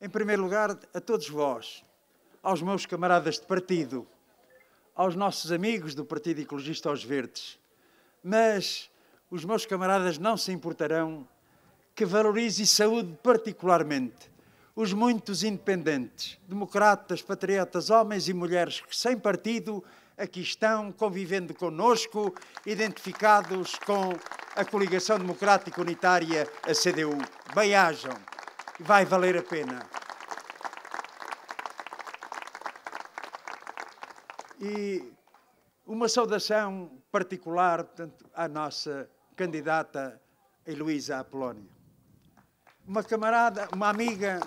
Em primeiro lugar, a todos vós, aos meus camaradas de partido, aos nossos amigos do Partido Ecologista aos Verdes, mas os meus camaradas não se importarão que valorize e saúde particularmente os muitos independentes, democratas, patriotas, homens e mulheres que, sem partido, aqui estão, convivendo connosco, identificados com a Coligação Democrática Unitária, a CDU. Bem-ajam, vai valer a pena. E uma saudação particular, portanto, à nossa candidata Heloísa Apolónia. Uma camarada, uma amiga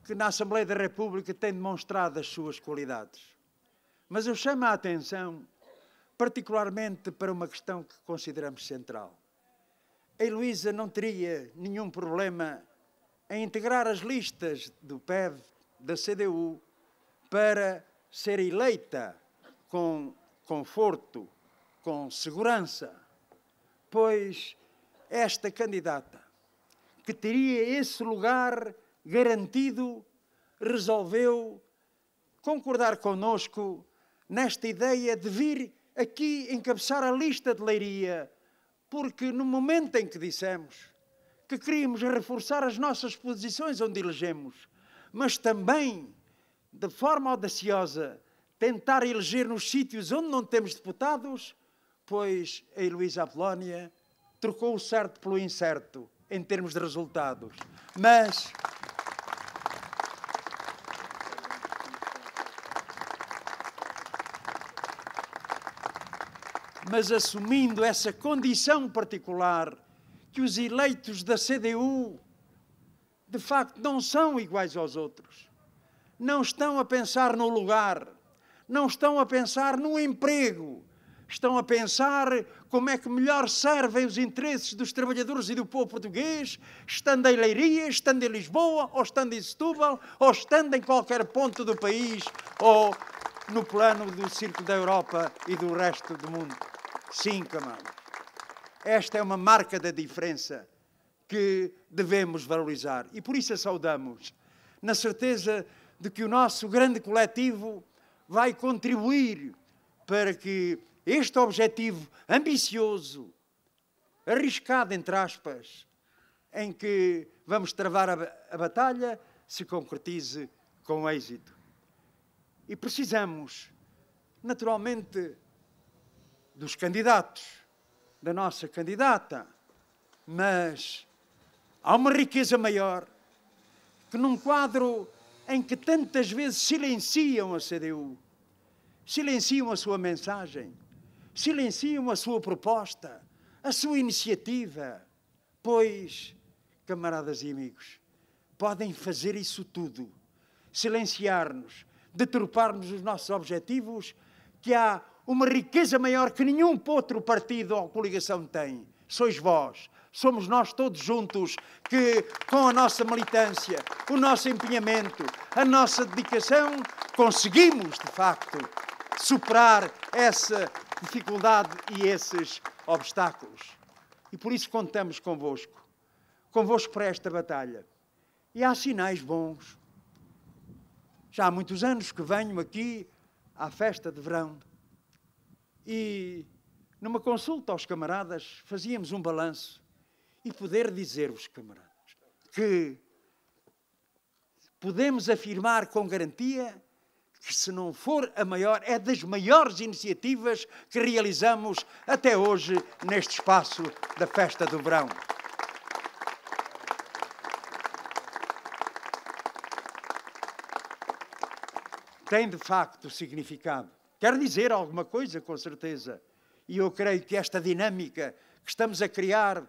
que na Assembleia da República tem demonstrado as suas qualidades. Mas eu chamo a atenção particularmente para uma questão que consideramos central. A Heloísa não teria nenhum problema em integrar as listas do PEV, da CDU, para ser eleita com conforto, com segurança, pois esta candidata, que teria esse lugar garantido, resolveu concordar connosco nesta ideia de vir aqui encabeçar a lista de Leiria, porque no momento em que dissemos que queríamos reforçar as nossas posições onde elegemos, mas também, de forma audaciosa, tentar eleger nos sítios onde não temos deputados, pois a Heloísa Apolónia trocou o certo pelo incerto, em termos de resultados. Mas assumindo essa condição particular, que os eleitos da CDU, de facto, não são iguais aos outros. Não estão a pensar no lugar, não estão a pensar no emprego, estão a pensar como é que melhor servem os interesses dos trabalhadores e do povo português, estando em Leiria, estando em Lisboa, ou estando em Setúbal, ou estando em qualquer ponto do país, ou no plano do Círculo da Europa e do resto do mundo. Sim, camaradas. Esta é uma marca da diferença que devemos valorizar. E por isso a saudamos, na certeza de que o nosso grande coletivo vai contribuir para que este objetivo ambicioso, arriscado, entre aspas, em que vamos travar a batalha, se concretize com êxito. E precisamos, naturalmente, dos candidatos, da nossa candidata, mas há uma riqueza maior que num quadro em que tantas vezes silenciam a CDU, silenciam a sua mensagem, silenciam a sua proposta, a sua iniciativa, pois, camaradas e amigos, podem fazer isso tudo, silenciar-nos, deturpar-nos os nossos objetivos, que há uma riqueza maior que nenhum outro partido ou coligação tem. Sois vós, somos nós todos juntos que, com a nossa militância, o nosso empenhamento, a nossa dedicação, conseguimos, de facto, superar essa dificuldade e esses obstáculos. E por isso contamos convosco para esta batalha. E há sinais bons. Já há muitos anos que venho aqui à festa de verão e, numa consulta aos camaradas, fazíamos um balanço e poder dizer-vos, camaradas, que podemos afirmar com garantia que, se não for a maior, é das maiores iniciativas que realizamos até hoje neste espaço da festa do verão. Tem, de facto, significado. Quer dizer alguma coisa, com certeza. E eu creio que esta dinâmica que estamos a criar,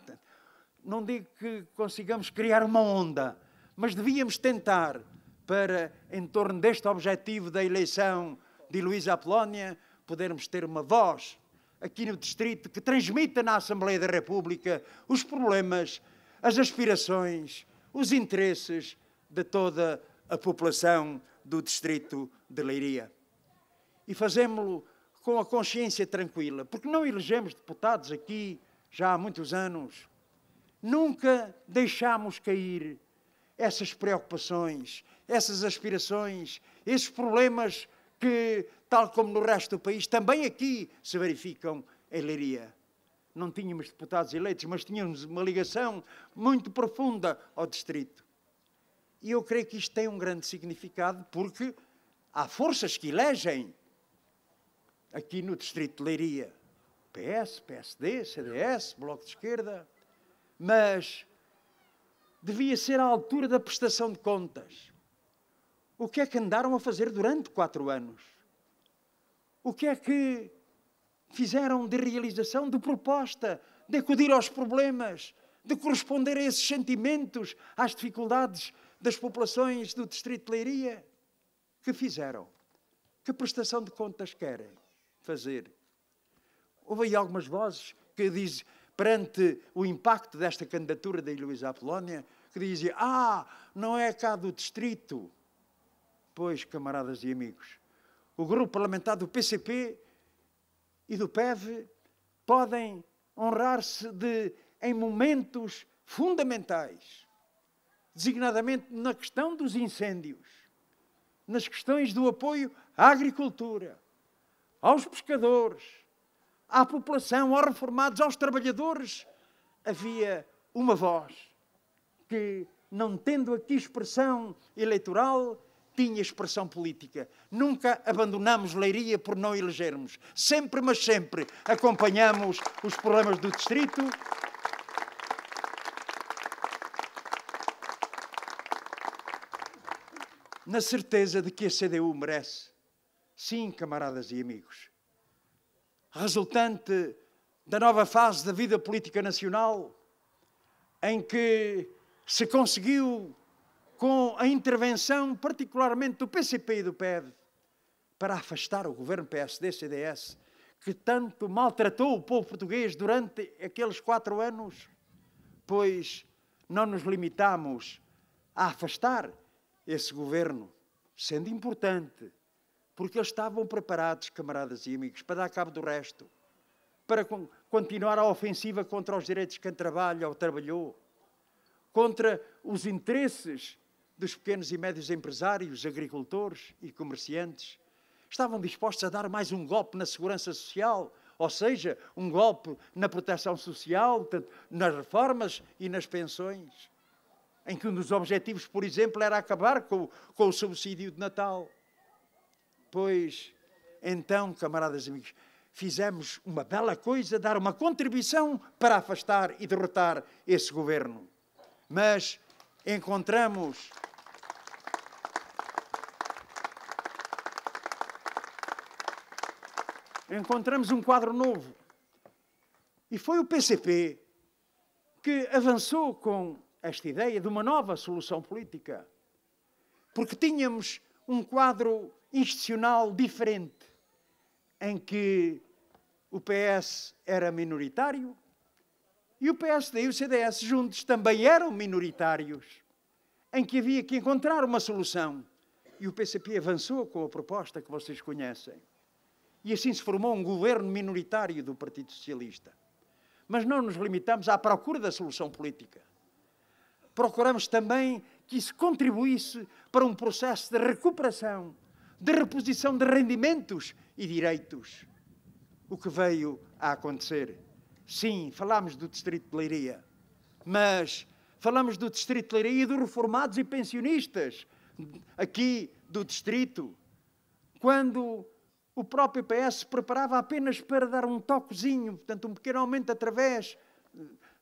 não digo que consigamos criar uma onda, mas devíamos tentar para, em torno deste objetivo da eleição de Heloísa Apolónia, podermos ter uma voz aqui no Distrito que transmita na Assembleia da República os problemas, as aspirações, os interesses de toda a população do Distrito de Leiria. E fazemos-lo com a consciência tranquila, porque não elegemos deputados aqui já há muitos anos, nunca deixámos cair essas preocupações, essas aspirações, esses problemas que, tal como no resto do país, também aqui se verificam em Leiria. Não tínhamos deputados eleitos, mas tínhamos uma ligação muito profunda ao distrito. E eu creio que isto tem um grande significado, porque há forças que elegem aqui no distrito de Leiria. PS, PSD, CDS, Bloco de Esquerda. Mas devia ser à altura da prestação de contas. O que é que andaram a fazer durante 4 anos? O que é que fizeram de realização, de proposta, de acudir aos problemas, de corresponder a esses sentimentos, às dificuldades das populações do distrito de Leiria? Que fizeram? Que prestação de contas querem fazer? Houve aí algumas vozes que dizem, perante o impacto desta candidatura da Heloísa Apolónia, que dizia, não é cá do distrito. Pois, camaradas e amigos, o grupo parlamentar do PCP e do PEV podem honrar-se em momentos fundamentais, designadamente na questão dos incêndios, nas questões do apoio à agricultura, aos pescadores, à população, aos reformados, aos trabalhadores. Havia uma voz que, não tendo aqui expressão eleitoral, tinha expressão política. Nunca abandonamos Leiria por não elegermos. Sempre, mas sempre, acompanhamos os problemas do distrito. Na certeza de que a CDU merece. Sim, camaradas e amigos. Resultante da nova fase da vida política nacional, em que se conseguiu, com a intervenção particularmente do PCP e do PEV, para afastar o governo PSD-CDS, que tanto maltratou o povo português durante aqueles 4 anos, pois não nos limitamos a afastar esse governo, sendo importante, porque eles estavam preparados, camaradas e amigos, para dar cabo do resto, para continuar a ofensiva contra os direitos de quem trabalha ou trabalhou, contra os interesses dos pequenos e médios empresários, agricultores e comerciantes. Estavam dispostos a dar mais um golpe na segurança social, ou seja, um golpe na proteção social, nas reformas e nas pensões, em que um dos objetivos, por exemplo, era acabar com o subsídio de Natal. Pois, então, camaradas e amigos, fizemos uma bela coisa, dar uma contribuição para afastar e derrotar esse governo. Mas encontramos um quadro novo. E foi o PCP que avançou com esta ideia de uma nova solução política. Porque tínhamos um quadro institucional diferente, em que o PS era minoritário e o PSD e o CDS juntos também eram minoritários, em que havia que encontrar uma solução. E o PCP avançou com a proposta que vocês conhecem. E assim se formou um governo minoritário do Partido Socialista. Mas não nos limitamos à procura da solução política. Procuramos também que isso contribuísse para um processo de recuperação, de reposição de rendimentos e direitos. O que veio a acontecer? Sim, falámos do distrito de Leiria, mas falamos do distrito de Leiria e dos reformados e pensionistas aqui do distrito, quando o próprio PS se preparava apenas para dar um toquezinho, portanto um pequeno aumento através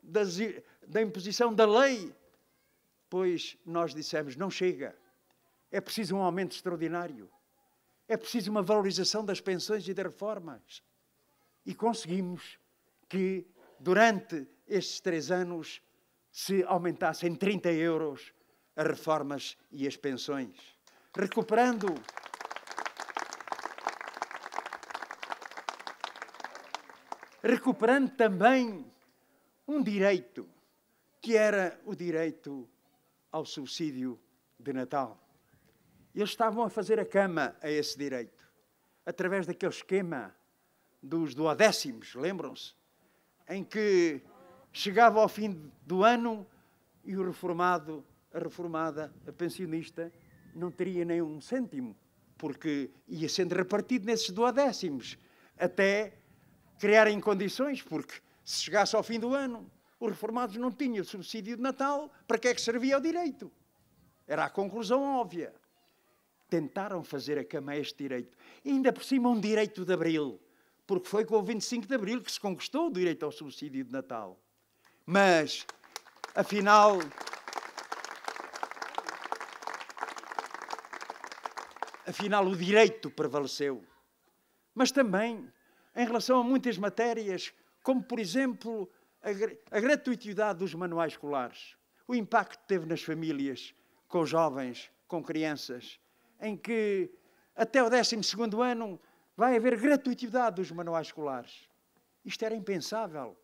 da imposição da lei, pois nós dissemos, não chega, é preciso um aumento extraordinário, é preciso uma valorização das pensões e das reformas. E conseguimos que, durante estes 3 anos, se aumentassem 30 euros as reformas e as pensões, recuperando também um direito, que era o direito ao subsídio de Natal. Eles estavam a fazer a cama a esse direito, através daquele esquema dos duodécimos, lembram-se? em que chegava ao fim do ano e o reformado, a reformada, a pensionista, não teria nem um cêntimo, porque ia sendo repartido nesses duodécimos, até criarem condições, porque se chegasse ao fim do ano, os reformados não tinham subsídio de Natal, para que é que servia o direito? Era a conclusão óbvia. Tentaram fazer a cama a este direito. E ainda por cima um direito de Abril, porque foi com o 25 de Abril que se conquistou o direito ao subsídio de Natal. Mas, afinal, o direito prevaleceu. Mas também, em relação a muitas matérias, como, por exemplo, a gratuitidade dos manuais escolares, o impacto que teve nas famílias, com jovens, com crianças, em que até o 12º ano vai haver gratuitidade dos manuais escolares. Isto era impensável.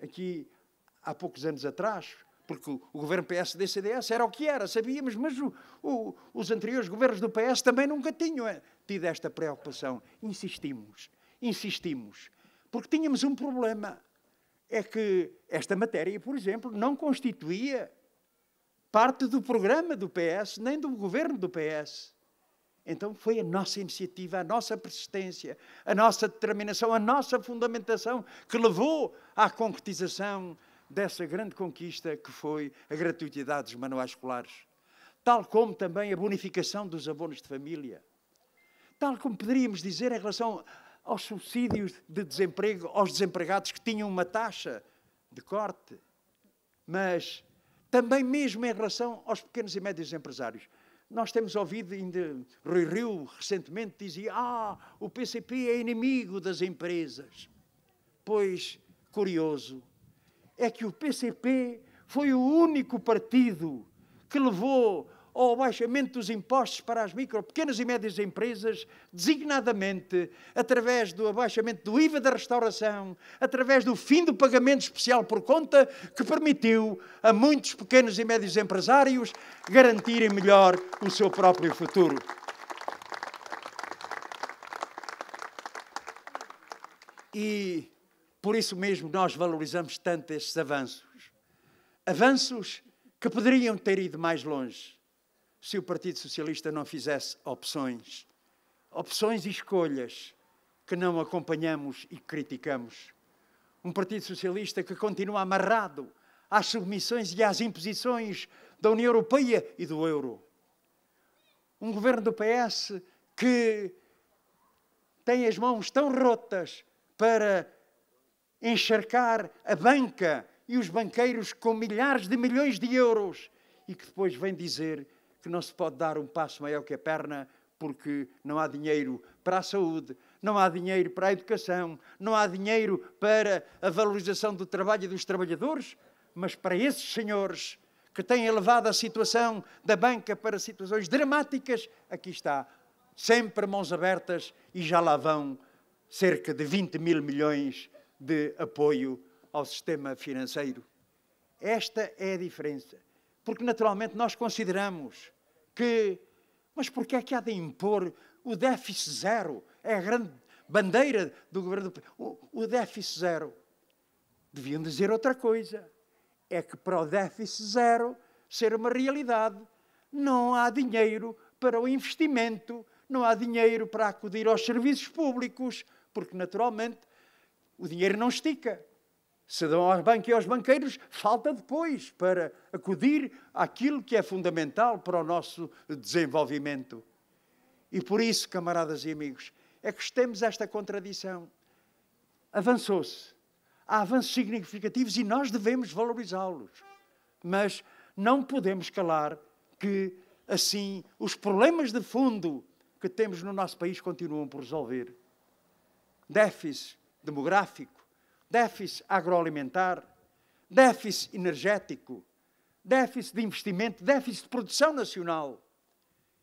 Aqui, há poucos anos atrás, porque o governo PSD-CDS era o que era, sabíamos, mas os anteriores governos do PS também nunca tinham tido esta preocupação. Insistimos, porque tínhamos um problema. É que esta matéria, por exemplo, não constituía parte do programa do PS, nem do governo do PS. Então foi a nossa iniciativa, a nossa persistência, a nossa determinação, a nossa fundamentação que levou à concretização dessa grande conquista que foi a gratuitidade dos manuais escolares. Tal como também a bonificação dos abonos de família. Tal como poderíamos dizer em relação aos subsídios de desemprego, aos desempregados que tinham uma taxa de corte. Mas também mesmo em relação aos pequenos e médios empresários. Nós temos ouvido, ainda Rui Rio recentemente dizia, o PCP é inimigo das empresas. Pois, curioso, é que o PCP foi o único partido que levou ao abaixamento dos impostos para as micro, pequenas e médias empresas, designadamente através do abaixamento do IVA da restauração, através do fim do pagamento especial por conta, que permitiu a muitos pequenos e médios empresários garantirem melhor o seu próprio futuro. E por isso mesmo nós valorizamos tanto estes avanços. Avanços que poderiam ter ido mais longe se o Partido Socialista não fizesse opções e escolhas que não acompanhamos e criticamos. Um Partido Socialista que continua amarrado às submissões e às imposições da União Europeia e do euro. Um governo do PS que tem as mãos tão rotas para encharcar a banca e os banqueiros com milhares de milhões de euros e que depois vem dizer que não se pode dar um passo maior que a perna porque não há dinheiro para a saúde, não há dinheiro para a educação, não há dinheiro para a valorização do trabalho e dos trabalhadores, mas para esses senhores que têm elevado a situação da banca para situações dramáticas, aqui está, sempre mãos abertas e já lá vão cerca de 20 mil milhões de apoio ao sistema financeiro. Esta é a diferença. Porque, naturalmente, nós consideramos que... Mas porquê é que há de impor o déficit zero? É a grande bandeira do governo. O déficit zero. Deviam dizer outra coisa. É que para o déficit zero ser uma realidade, não há dinheiro para o investimento, não há dinheiro para acudir aos serviços públicos, porque, naturalmente, o dinheiro não estica. Se dão ao banco e aos banqueiros, falta depois para acudir àquilo que é fundamental para o nosso desenvolvimento. E por isso, camaradas e amigos, é que temos esta contradição. Avançou-se. Há avanços significativos e nós devemos valorizá-los. Mas não podemos calar que, assim, os problemas de fundo que temos no nosso país continuam por resolver. Déficit demográfico, déficit agroalimentar, déficit energético, déficit de investimento, déficit de produção nacional.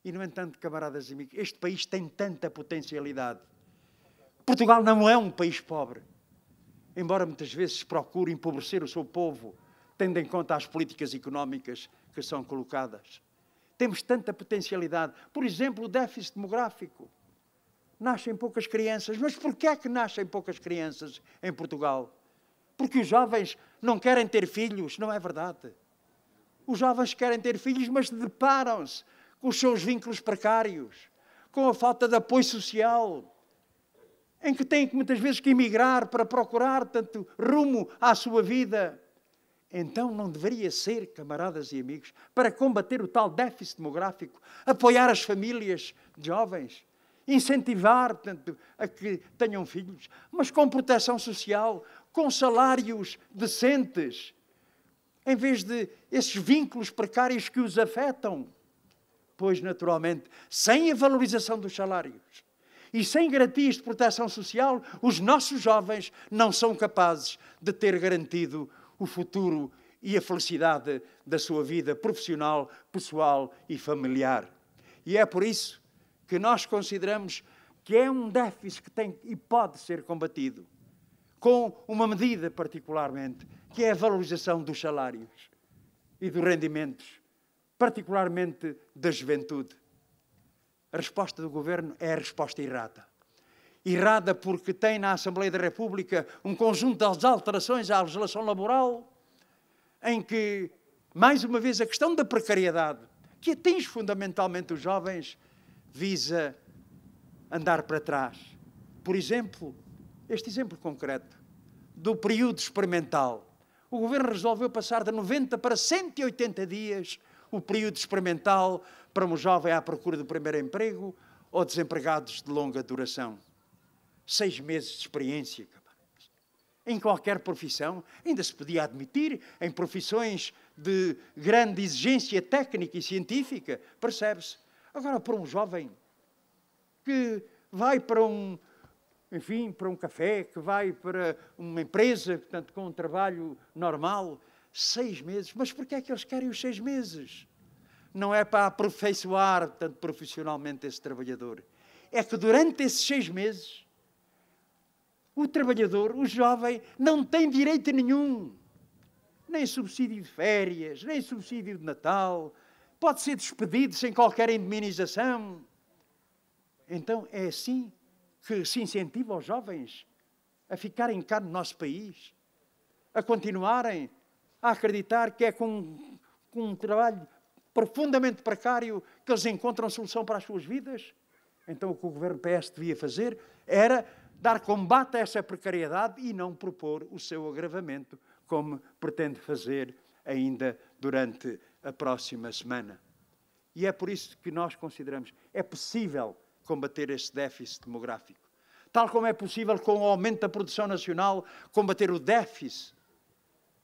E, no entanto, camaradas e amigos, este país tem tanta potencialidade. Portugal não é um país pobre, embora muitas vezes procure empobrecer o seu povo, tendo em conta as políticas económicas que são colocadas. Temos tanta potencialidade. Por exemplo, o déficit demográfico. Nascem poucas crianças. Mas porquê é que nascem poucas crianças em Portugal? porque os jovens não querem ter filhos. Não é verdade. Os jovens querem ter filhos, mas deparam-se com os seus vínculos precários, com a falta de apoio social, em que têm muitas vezes que emigrar para procurar tanto rumo à sua vida. Então não deveria ser, camaradas e amigos, para combater o tal déficit demográfico, apoiar as famílias jovens, incentivar tanto a que tenham filhos, mas com proteção social, com salários decentes, em vez de esses vínculos precários que os afetam. Pois, naturalmente, sem a valorização dos salários e sem garantias de proteção social, os nossos jovens não são capazes de ter garantido o futuro e a felicidade da sua vida profissional, pessoal e familiar. E é por isso que nós consideramos que é um déficit que tem e pode ser combatido com uma medida particularmente, que é a valorização dos salários e dos rendimentos, particularmente da juventude. A resposta do Governo é a resposta errada. Errada porque tem na Assembleia da República um conjunto de alterações à legislação laboral, em que, mais uma vez, a questão da precariedade, que atinge fundamentalmente os jovens, visa andar para trás. Por exemplo, este exemplo concreto do período experimental. O Governo resolveu passar de 90 para 180 dias o período experimental para um jovem à procura do primeiro emprego ou desempregados de longa duração. 6 meses de experiência. Em qualquer profissão, ainda se podia admitir, em profissões de grande exigência técnica e científica, percebe-se. Agora, para um jovem que vai para para um café, que vai para uma empresa, portanto, com um trabalho normal, 6 meses. Mas porquê é que eles querem os 6 meses? Não é para aperfeiçoar, portanto, profissionalmente esse trabalhador. É que durante esses 6 meses, o trabalhador, o jovem, não tem direito nenhum. Nem subsídio de férias, nem subsídio de Natal. Pode ser despedido sem qualquer indemnização. Então, é assim que se incentiva os jovens a ficarem cá no nosso país, a continuarem a acreditar que é com um trabalho profundamente precário que eles encontram solução para as suas vidas. Então o que o Governo PS devia fazer era dar combate a essa precariedade e não propor o seu agravamento, como pretende fazer ainda durante a próxima semana. E é por isso que nós consideramos que é possível combater este déficit demográfico. Tal como é possível, com o aumento da produção nacional, combater o déficit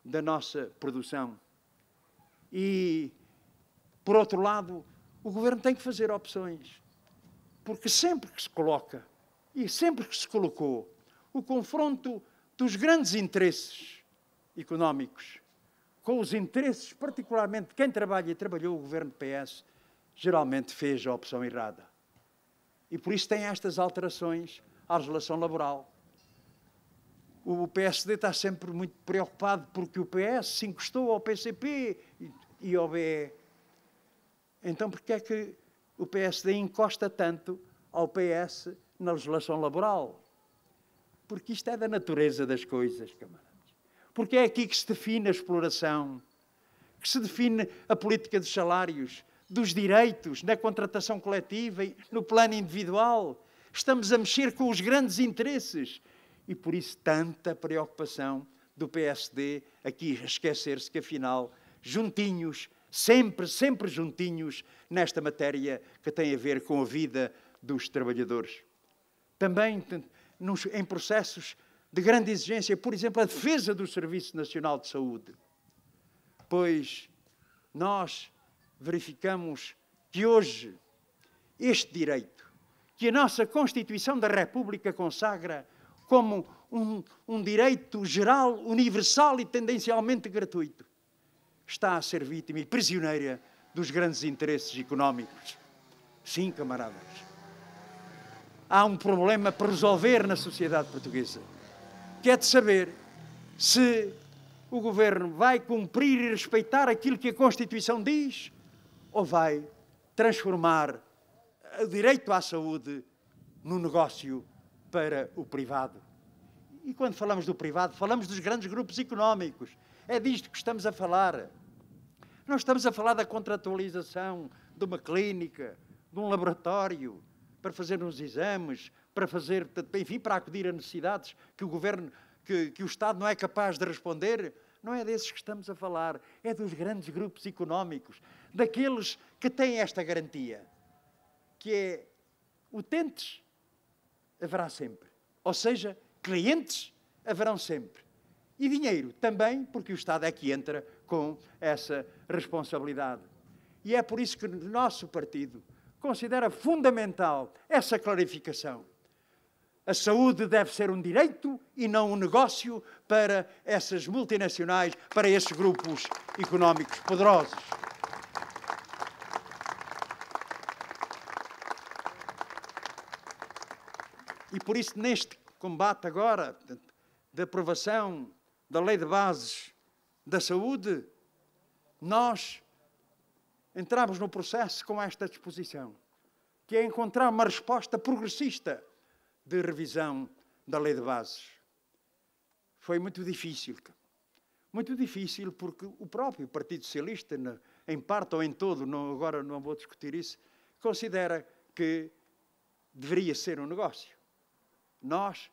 da nossa produção. E, por outro lado, o Governo tem que fazer opções. Porque sempre que se coloca, e sempre que se colocou, o confronto dos grandes interesses económicos com os interesses, particularmente de quem trabalha e trabalhou, o Governo PS, geralmente fez a opção errada. E por isso tem estas alterações à legislação laboral. O PSD está sempre muito preocupado porque o PS se encostou ao PCP e ao BE. Então, porquê é que o PSD encosta tanto ao PS na legislação laboral? Porque isto é da natureza das coisas, camaradas. Porque é aqui que se define a exploração, que se define a política dos salários, dos direitos, na contratação coletiva e no plano individual. Estamos a mexer com os grandes interesses. E por isso tanta preocupação do PSD aqui a esquecer-se que, afinal, juntinhos, sempre juntinhos, nesta matéria que tem a ver com a vida dos trabalhadores. Também em processos de grande exigência, por exemplo, a defesa do Serviço Nacional de Saúde. Pois nós verificamos que hoje este direito, que a nossa Constituição da República consagra como um direito geral, universal e tendencialmente gratuito, está a ser vítima e prisioneira dos grandes interesses económicos. Sim, camaradas. Há um problema para resolver na sociedade portuguesa, que é de saber se o Governo vai cumprir e respeitar aquilo que a Constituição diz ou vai transformar o direito à saúde num negócio para o privado. E quando falamos do privado, falamos dos grandes grupos económicos. É disto que estamos a falar. Não estamos a falar da contratualização de uma clínica, de um laboratório, para fazer uns exames, para fazer, enfim, para acudir a necessidades que o governo, que o Estado não é capaz de responder. Não é desses que estamos a falar, é dos grandes grupos económicos, daqueles que têm esta garantia, que é utentes haverá sempre, ou seja, clientes haverão sempre. E dinheiro também, porque o Estado é que entra com essa responsabilidade. E é por isso que o nosso partido considera fundamental essa clarificação. A saúde deve ser um direito e não um negócio para essas multinacionais, para esses grupos económicos poderosos. E por isso, neste combate agora de aprovação da Lei de Bases da Saúde, nós entramos no processo com esta disposição, que é encontrar uma resposta progressista de revisão da Lei de Bases. Foi muito difícil porque o próprio Partido Socialista, em parte ou em todo, agora não vou discutir isso, considera que deveria ser um negócio. Nós,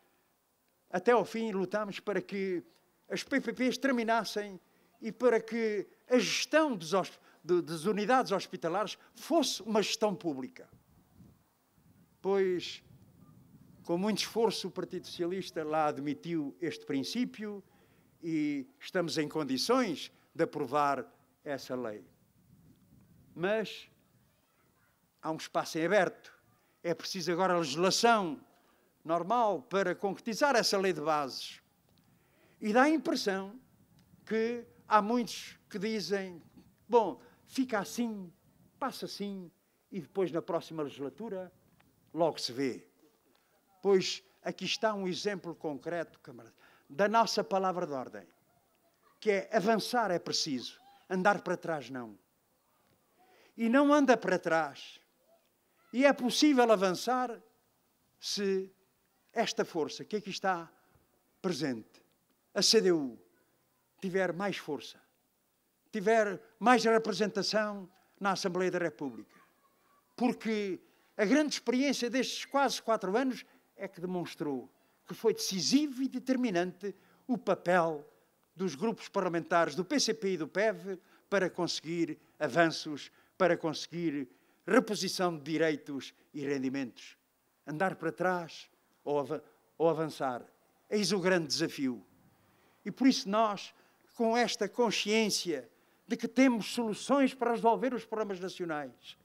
até ao fim, lutamos para que as PPPs terminassem e para que a gestão das unidades hospitalares fosse uma gestão pública. Pois, com muito esforço, o Partido Socialista lá admitiu este princípio e estamos em condições de aprovar essa lei. Mas há um espaço em aberto. É preciso agora a legislação normal para concretizar essa lei de bases. E dá a impressão que há muitos que dizem, bom, fica assim, passa assim, e depois na próxima legislatura logo se vê. Pois aqui está um exemplo concreto, camaradas, da nossa palavra de ordem, que é avançar é preciso, andar para trás não. E não anda para trás. E é possível avançar se esta força que aqui está presente, a CDU, tiver mais força, tiver mais representação na Assembleia da República. Porque a grande experiência destes quase 4 anos é que demonstrou que foi decisivo e determinante o papel dos grupos parlamentares do PCP e do PEV para conseguir avanços, para conseguir reposição de direitos e rendimentos. Andar para trás ou avançar. Eis o grande desafio. E por isso nós, com esta consciência de que temos soluções para resolver os problemas nacionais,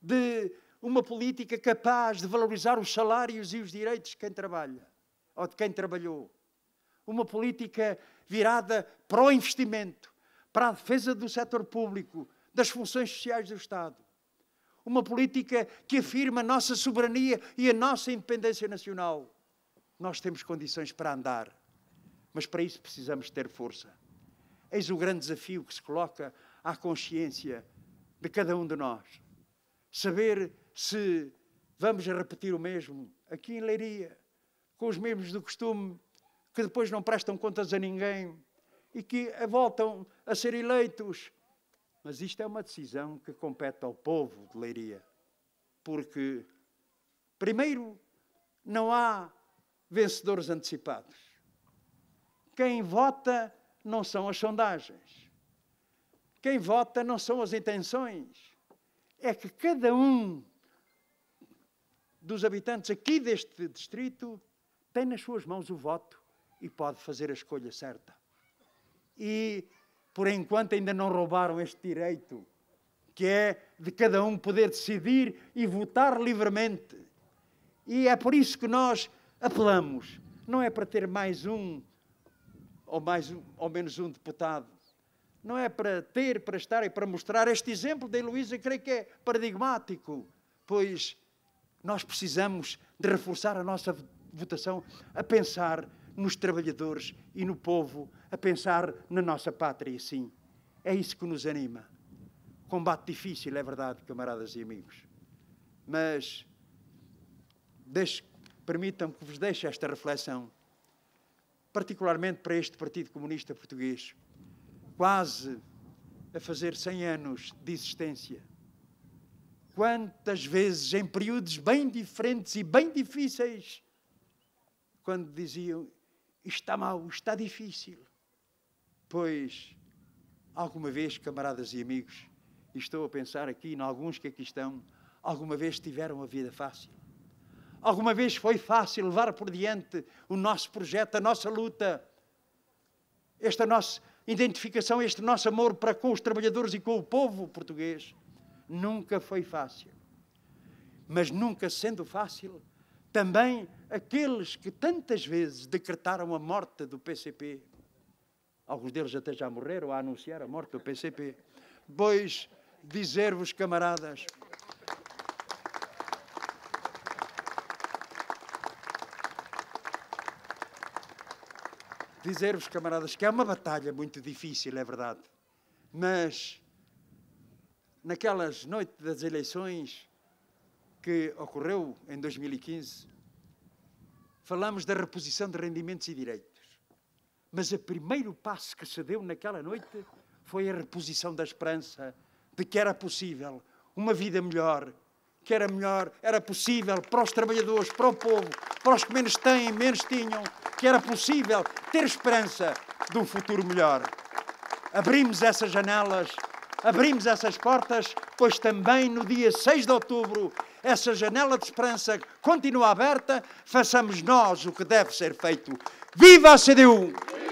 de uma política capaz de valorizar os salários e os direitos de quem trabalha, ou de quem trabalhou. Uma política virada para o investimento, para a defesa do setor público, das funções sociais do Estado. Uma política que afirma a nossa soberania e a nossa independência nacional. Nós temos condições para andar, mas para isso precisamos ter força. Eis o grande desafio que se coloca à consciência de cada um de nós. Saber se vamos repetir o mesmo aqui em Leiria, com os mesmos do costume, que depois não prestam contas a ninguém e que voltam a ser eleitos. Mas isto é uma decisão que compete ao povo de Leiria. Porque, primeiro, não há vencedores antecipados. Quem vota não são as sondagens. Quem vota não são as intenções. É que cada um dos habitantes aqui deste distrito tem nas suas mãos o voto e pode fazer a escolha certa. E, por enquanto, ainda não roubaram este direito, que é de cada um poder decidir e votar livremente. E é por isso que nós apelamos. Não é para ter mais um ou menos um deputado. Não é para ter, para estar e para mostrar. Este exemplo da Heloísa, creio que é paradigmático, pois nós precisamos de reforçar a nossa votação a pensar nos trabalhadores e no povo, a pensar na nossa pátria, sim. É isso que nos anima. Combate difícil, é verdade, camaradas e amigos. Mas permitam-me que vos deixe esta reflexão. particularmente para este Partido Comunista Português, quase a fazer 100 anos de existência. Quantas vezes, em períodos bem diferentes e bem difíceis, quando diziam, isto está mau, isto está difícil. Pois, alguma vez, camaradas e amigos, e estou a pensar aqui em alguns que aqui estão, alguma vez tiveram a vida fácil? Alguma vez foi fácil levar por diante o nosso projeto, a nossa luta, esta nossa identificação, este nosso amor para com os trabalhadores e com o povo português? Nunca foi fácil. Mas nunca sendo fácil, também aqueles que tantas vezes decretaram a morte do PCP, alguns deles até já morreram a anunciar a morte do PCP, pois dizer-vos, camaradas, que é uma batalha muito difícil, é verdade, mas naquelas noites das eleições que ocorreu em 2015, falamos da reposição de rendimentos e direitos. Mas o primeiro passo que se deu naquela noite foi a reposição da esperança de que era possível uma vida melhor, que era melhor, era possível para os trabalhadores, para o povo, para os que menos têm, menos tinham, que era possível ter esperança de um futuro melhor. Abrimos essas janelas, abrimos essas portas, pois também no dia 6 de outubro, essa janela de esperança continua aberta, façamos nós o que deve ser feito. Viva a CDU!